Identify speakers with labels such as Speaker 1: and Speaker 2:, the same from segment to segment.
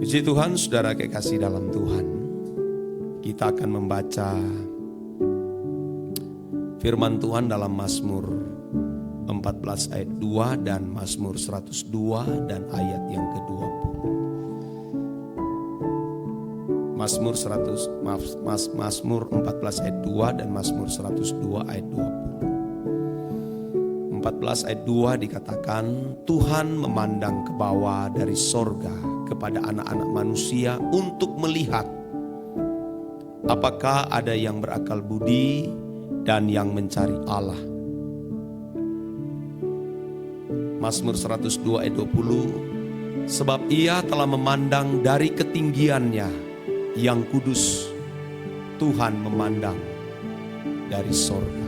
Speaker 1: Puji Tuhan, saudara kekasih dalam Tuhan. Kita akan membaca firman Tuhan dalam Mazmur 14 ayat 2 dan Mazmur 102 dan ayat yang ke-20. Mazmur 14 ayat 2 dan Mazmur 102 ayat 20. 14 ayat 2 dikatakan, Tuhan memandang ke bawah dari sorga kepada anak-anak manusia untuk melihat apakah ada yang berakal budi dan yang mencari Allah. Mazmur 102 ayat 20, sebab ia telah memandang dari ketinggiannya yang kudus, Tuhan memandang dari sorga.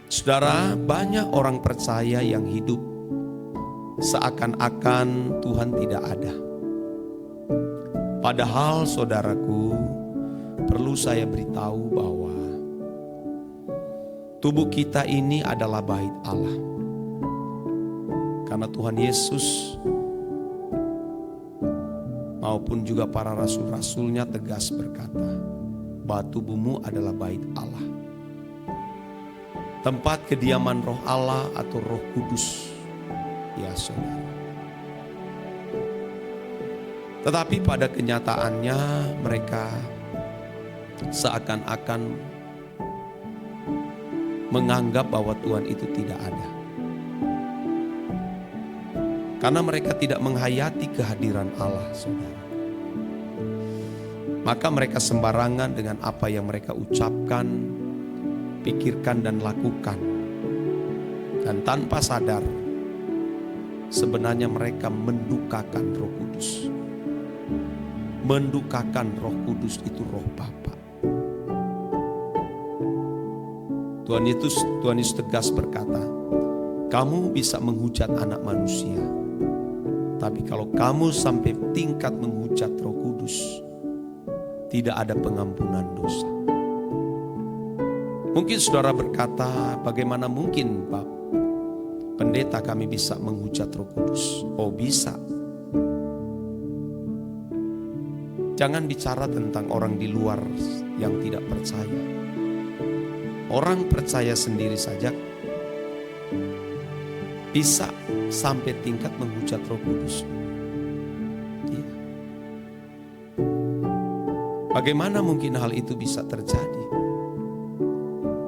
Speaker 1: Saudara, banyak orang percaya yang hidup seakan-akan Tuhan tidak ada. Padahal saudaraku, perlu saya beritahu bahwa tubuh kita ini adalah bait Allah. Karena Tuhan Yesus maupun juga para rasul-rasulnya tegas berkata, bahwa tubuhmu adalah bait Allah. Tempat kediaman roh Allah atau Roh Kudus, ya saudara. Tetapi pada kenyataannya mereka seakan-akan menganggap bahwa Tuhan itu tidak ada. Karena mereka tidak menghayati kehadiran Allah, saudara. Maka mereka sembarangan dengan apa yang mereka ucapkan, pikirkan dan lakukan. Dan tanpa sadar, sebenarnya mereka mendukakan Roh Kudus. Mendukakan Roh Kudus itu Roh Bapa. Tuhan Yesus tegas berkata, kamu bisa menghujat anak manusia, tapi kalau kamu sampai tingkat menghujat Roh Kudus, tidak ada pengampunan dosa. Mungkin saudara berkata, bagaimana mungkin Pak Pendeta kami bisa menghujat Roh Kudus? Oh, bisa. Jangan bicara tentang orang di luar yang tidak percaya. Orang percaya sendiri saja bisa sampai tingkat menghujat Roh Kudus. Ya. Bagaimana mungkin hal itu bisa terjadi?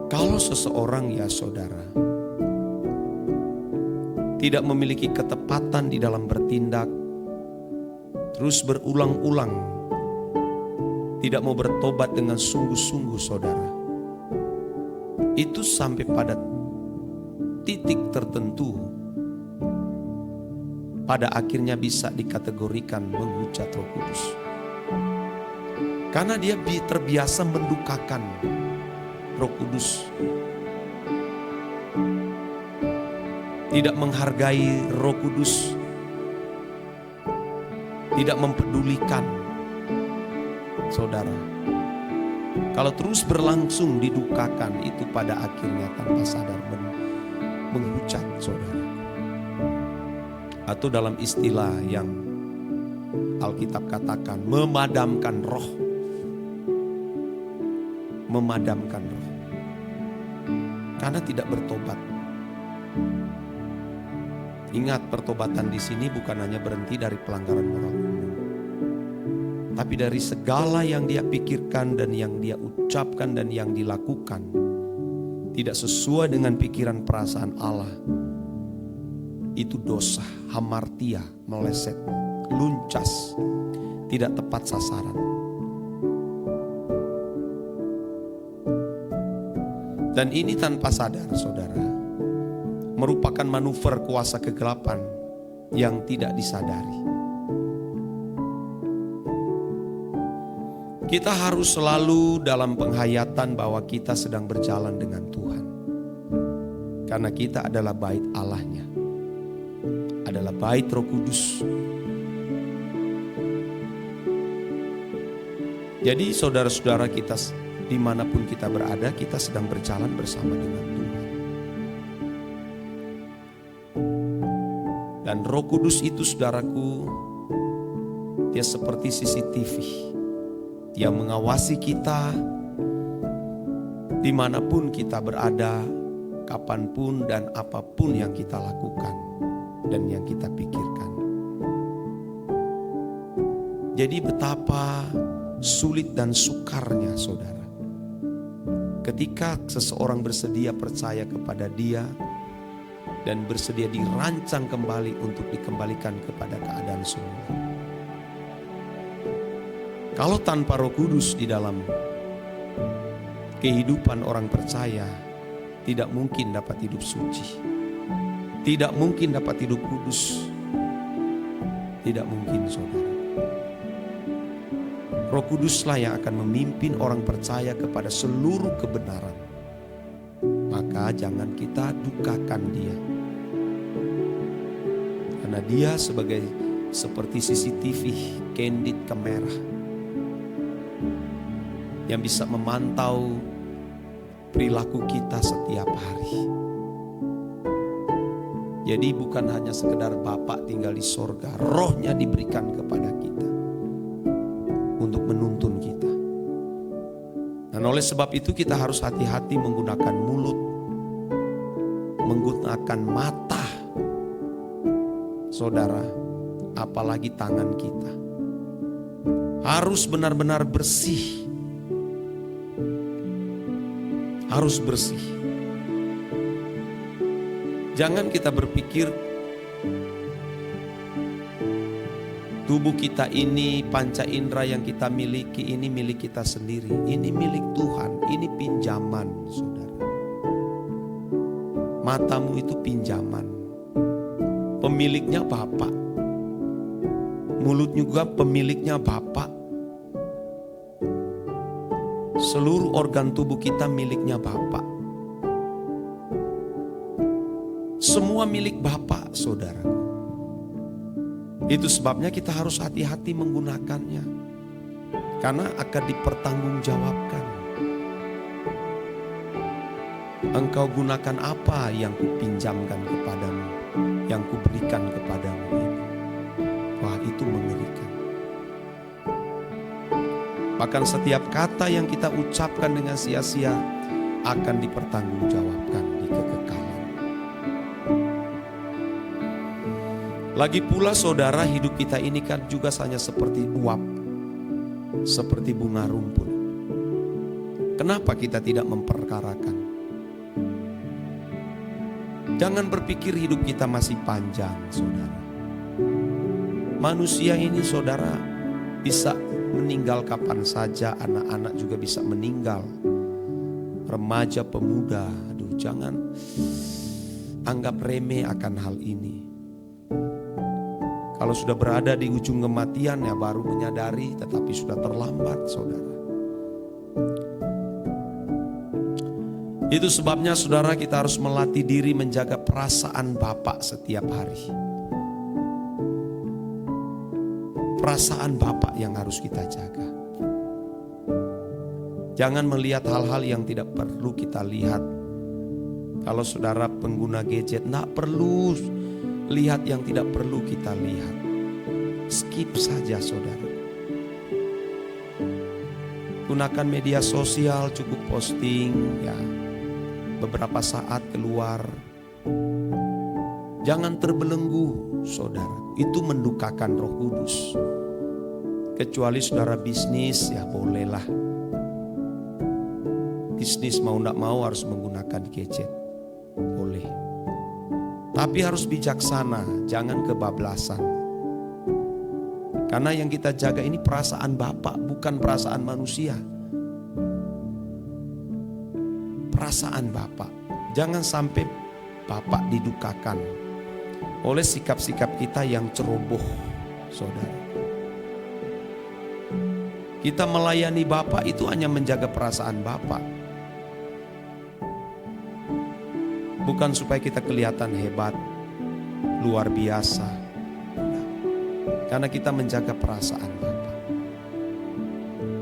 Speaker 1: Kalau seseorang, ya saudara, tidak memiliki ketepatan di dalam bertindak, terus berulang-ulang, tidak mau bertobat dengan sungguh-sungguh, saudara, itu sampai pada titik tertentu, pada akhirnya bisa dikategorikan menghujat Roh Kudus. Karena dia terbiasa mendukakan Roh Kudus, tidak menghargai Roh Kudus, tidak mempedulikan. Saudara, kalau terus berlangsung didukakan, itu pada akhirnya tanpa sadar menghujat, saudara. Atau dalam istilah yang Alkitab katakan, memadamkan roh. Memadamkan roh. Karena tidak bertobat. Ingat, pertobatan di sini bukan hanya berhenti dari pelanggaran moral umum, tapi dari segala yang dia pikirkan dan yang dia ucapkan dan yang dilakukan tidak sesuai dengan pikiran perasaan Allah. Itu dosa, hamartia, meleset, luncas, tidak tepat sasaran. Dan ini tanpa sadar, saudara, merupakan manuver kuasa kegelapan yang tidak disadari. Kita harus selalu dalam penghayatan bahwa kita sedang berjalan dengan Tuhan. Karena kita adalah bait Allah-Nya, adalah bait Roh Kudus. Jadi saudara-saudara kita, dimanapun kita berada, kita sedang berjalan bersama dengan Tuhan. Dan Roh Kudus itu, saudaraku, Dia seperti CCTV. Dia mengawasi kita dimanapun kita berada, kapanpun dan apapun yang kita lakukan dan yang kita pikirkan. Jadi betapa sulit dan sukarnya saudara, ketika seseorang bersedia percaya kepada Dia dan bersedia dirancang kembali untuk dikembalikan kepada keadaan semula. Kalau tanpa Roh Kudus di dalam kehidupan orang percaya, tidak mungkin dapat hidup suci, tidak mungkin dapat hidup kudus, tidak mungkin saudara. Roh Kuduslah yang akan memimpin orang percaya kepada seluruh kebenaran. Maka jangan kita dukakan Dia, karena Dia seperti CCTV, candid kamera, yang bisa memantau perilaku kita setiap hari. Jadi bukan hanya sekedar Bapa tinggal di sorga, Rohnya diberikan kepada kita untuk menuntun kita. Dan oleh sebab itu kita harus hati-hati menggunakan mulut, menggunakan mata, saudara, apalagi tangan kita. Harus benar-benar bersih. Harus bersih. Jangan kita berpikir tubuh kita ini, panca indera yang kita miliki ini milik kita sendiri. Ini milik Tuhan, ini pinjaman saudara. Matamu itu pinjaman. Pemiliknya Bapa. Mulut juga pemiliknya Bapa. Seluruh organ tubuh kita miliknya Bapa. Semua milik Bapa, saudara. Itu sebabnya kita harus hati-hati menggunakannya, karena akan dipertanggungjawabkan. Engkau gunakan apa yang kupinjamkan kepadamu, yang kuberikan kepadamu ini. Wah, itu mengerikan. Bahkan setiap kata yang kita ucapkan dengan sia-sia akan dipertanggungjawabkan di kekekalan. Lagi pula saudara, hidup kita ini kan juga hanya seperti uap, seperti bunga rumput. Kenapa kita tidak memperkarakan? Jangan berpikir hidup kita masih panjang, saudara. Manusia ini saudara bisa meninggal kapan saja, anak-anak juga bisa meninggal. Remaja, pemuda, aduh jangan anggap remeh akan hal ini. Kalau sudah berada di ujung kematian ya baru menyadari, tetapi sudah terlambat saudara. Itu sebabnya saudara kita harus melatih diri menjaga perasaan Bapa setiap hari. Perasaan Bapa yang harus kita jaga. Jangan melihat hal-hal yang tidak perlu kita lihat. Kalau saudara pengguna gadget, tidak perlu lihat yang tidak perlu kita lihat. Skip saja saudara. Gunakan media sosial, cukup posting ya, beberapa saat keluar. Jangan terbelenggu saudara, itu mendukakan Roh Kudus. Kecuali saudara bisnis ya bolehlah. Bisnis mau tidak mau harus menggunakan gadget, boleh. Tapi harus bijaksana, jangan kebablasan. Karena yang kita jaga ini perasaan Bapa, bukan perasaan manusia. Perasaan Bapa, jangan sampai Bapa didukakan oleh sikap-sikap kita yang ceroboh, saudara. Kita melayani Bapa itu hanya menjaga perasaan Bapa. Bukan supaya kita kelihatan hebat, luar biasa. Karena kita menjaga perasaan Bapa.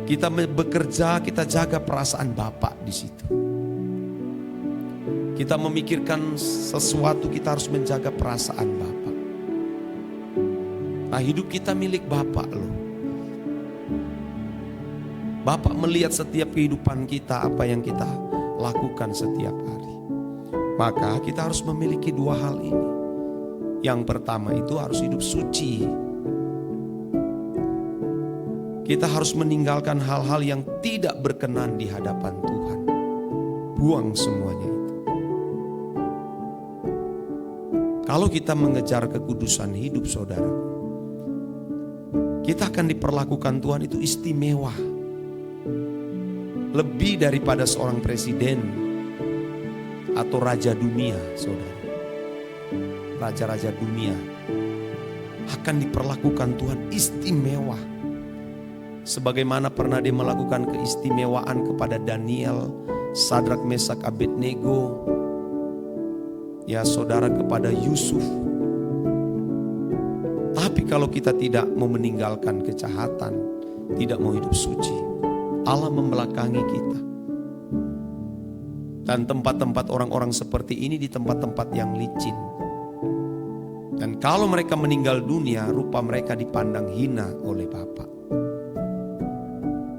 Speaker 1: Kita bekerja, kita jaga perasaan Bapa di situ. Kita memikirkan sesuatu, kita harus menjaga perasaan Bapa. Nah, hidup kita milik Bapa loh. Bapa melihat setiap kehidupan kita, apa yang kita lakukan setiap hari. Maka kita harus memiliki dua hal ini. Yang pertama itu harus hidup suci. Kita harus meninggalkan hal-hal yang tidak berkenan di hadapan Tuhan. Buang semuanya itu. Kalau kita mengejar kekudusan hidup, saudara, kita akan diperlakukan Tuhan itu istimewa. Lebih daripada seorang presiden atau raja dunia, saudara. Raja-raja dunia akan diperlakukan Tuhan istimewa. Sebagaimana pernah dia melakukan keistimewaan kepada Daniel, Sadrak, Mesak, Abednego, ya saudara, kepada Yusuf. Tapi kalau kita tidak mau meninggalkan kejahatan, tidak mau hidup suci, Allah membelakangi kita. Dan tempat-tempat orang-orang seperti ini di tempat-tempat yang licin. Dan kalau mereka meninggal dunia, rupa mereka dipandang hina oleh Bapa.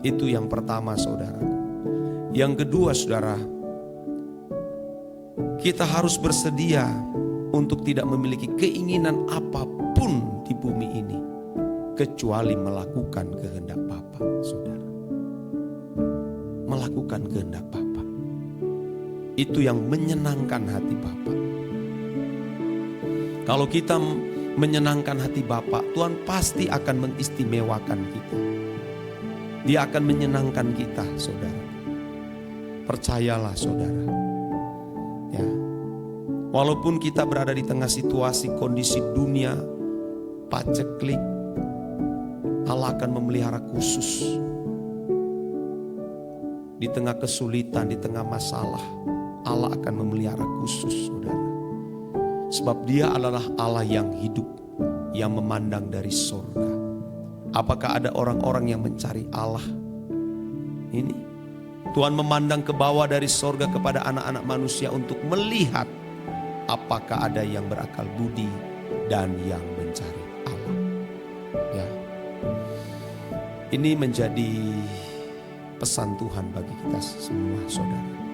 Speaker 1: Itu yang pertama, saudara. Yang kedua, saudara, kita harus bersedia untuk tidak memiliki keinginan apapun di bumi ini kecuali melakukan kehendak Bapa, saudara. Melakukan kehendak Bapa. Itu yang menyenangkan hati Bapa. Kalau kita menyenangkan hati Bapa, Tuhan pasti akan mengistimewakan kita. Dia akan menyenangkan kita, saudara. Percayalah, saudara. Ya. Walaupun kita berada di tengah situasi kondisi dunia paceklik, Allah akan memelihara khusus. Di tengah kesulitan, di tengah masalah, Allah akan memelihara khusus, saudara. Sebab Dia adalah Allah yang hidup, yang memandang dari surga. Apakah ada orang-orang yang mencari Allah? Ini Tuhan memandang ke bawah dari surga kepada anak-anak manusia untuk melihat apakah ada yang berakal budi dan yang mencari Allah. Ya. Ini menjadi pesan Tuhan bagi kita semua, saudara.